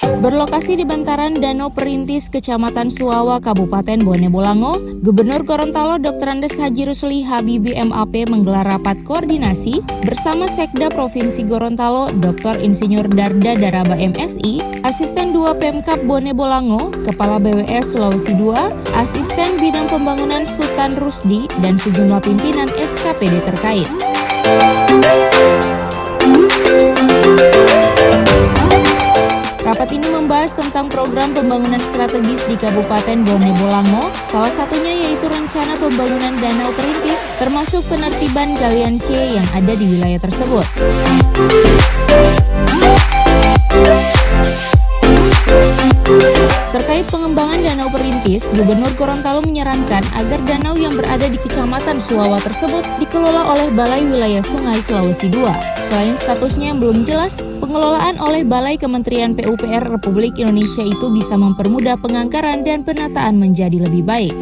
Berlokasi di bantaran Danau Perintis, Kecamatan Suawa, Kabupaten Bone Bolango, Gubernur Gorontalo Dr. Andes Haji Rusli Habibie MAP menggelar rapat koordinasi bersama Sekda Provinsi Gorontalo Dr. Insinyur Darda Daraba MSI, Asisten 2 Pemkab Bone Bolango, Kepala BWS Sulawesi II, Asisten Bidang Pembangunan Sultan Rusdi, dan sejumlah pimpinan SKPD terkait. Rapat ini membahas tentang program pembangunan strategis di Kabupaten Bone Bolango, salah satunya yaitu rencana pembangunan Danau Perintis, termasuk penertiban galian C yang ada di wilayah tersebut. Terkait pengembangan Danau Perintis, Gubernur Gorontalo menyarankan agar danau yang berada di Kecamatan Suawa tersebut dikelola oleh Balai Wilayah Sungai Sulawesi II. Selain statusnya yang belum jelas, pengelolaan oleh Balai Kementerian PUPR Republik Indonesia itu bisa mempermudah penganggaran dan penataan menjadi lebih baik.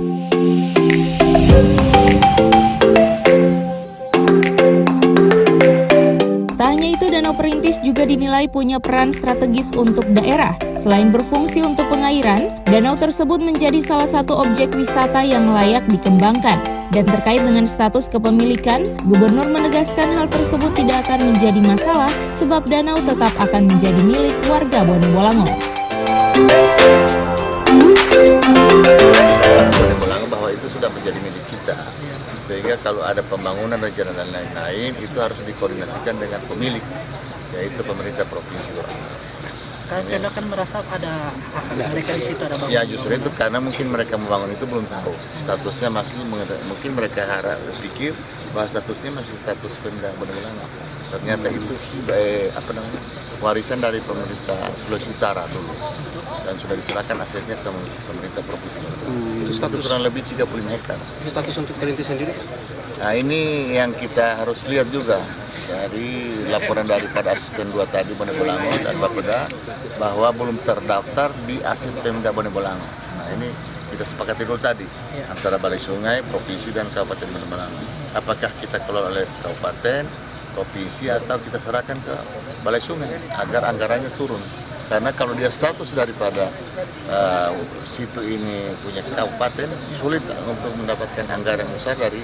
Tak hanya itu, Danau Perintis juga dinilai punya peran strategis untuk daerah. Selain berfungsi untuk pengairan, danau tersebut menjadi salah satu objek wisata yang layak dikembangkan. Dan terkait dengan status kepemilikan, Gubernur menegaskan hal tersebut tidak akan menjadi masalah sebab danau tetap akan menjadi milik warga Bone Bolango. Bone Bolango bahwa itu sudah menjadi milik kita. Sehingga kalau ada pembangunan rencana dan lain-lain itu harus dikoordinasikan dengan pemilik, yaitu pemerintah provinsi Gorontalo. Karena kan merasa ada hak mereka di situ, ada bangunan. Ya justru itu karena mungkin mereka membangun itu belum tahu statusnya, masih mungkin mereka berpikir bahwa statusnya masih status Pemda Bone Bolango. Ternyata itu warisan dari pemerintah Sulawesi Utara dulu dan sudah diserahkan asetnya ke pemerintah provinsi Gorontalo. Itu status kurang lebih 35 hektar. Status untuk perintis sendiri? Nah ini yang kita harus lihat juga dari laporan daripada asisten 2 tadi Bone Bolango dan Bapeda bahwa belum terdaftar di aset Pemda Bone Bolango. Nah ini kita sepakati dulu tadi antara Balai Sungai, Provinsi dan Kabupaten Bone Bolango. Apakah kita kelola oleh Kabupaten, Provinsi atau kita serahkan ke Balai Sungai agar anggarannya turun. Karena kalau dia status daripada situ ini punya kabupaten, sulit untuk mendapatkan anggaran besar dari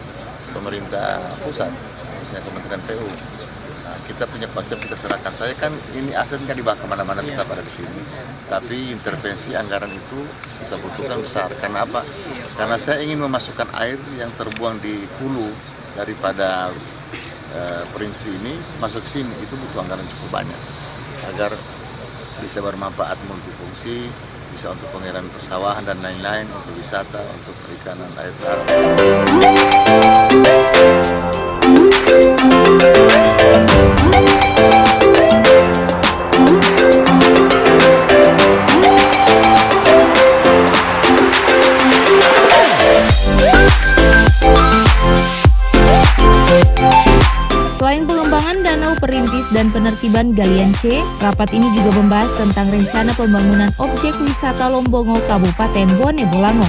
pemerintah pusat, punya Kementerian PU. Nah, kita punya konsep kita serahkan. Saya kan ini aset nggak dibawa kemana-mana, tetap ada di sini. Tapi intervensi anggaran itu kita butuhkan besar. Karena apa? Karena saya ingin memasukkan air yang terbuang di hulu daripada Perintis ini masuk ke sini. Itu butuh anggaran cukup banyak agar bisa bermanfaat multifungsi, bisa untuk pengairan persawahan dan lain-lain, untuk wisata, untuk perikanan air tawar. Selain pengembangan Danau Perintis dan penertiban galian C, rapat ini juga membahas tentang rencana pembangunan objek wisata Lombongo Kabupaten Bone Bolango.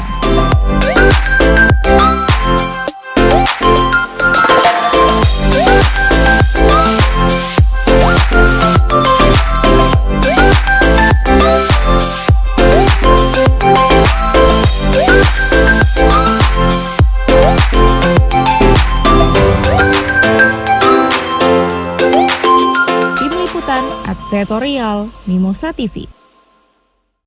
Advertorial Mimosa TV.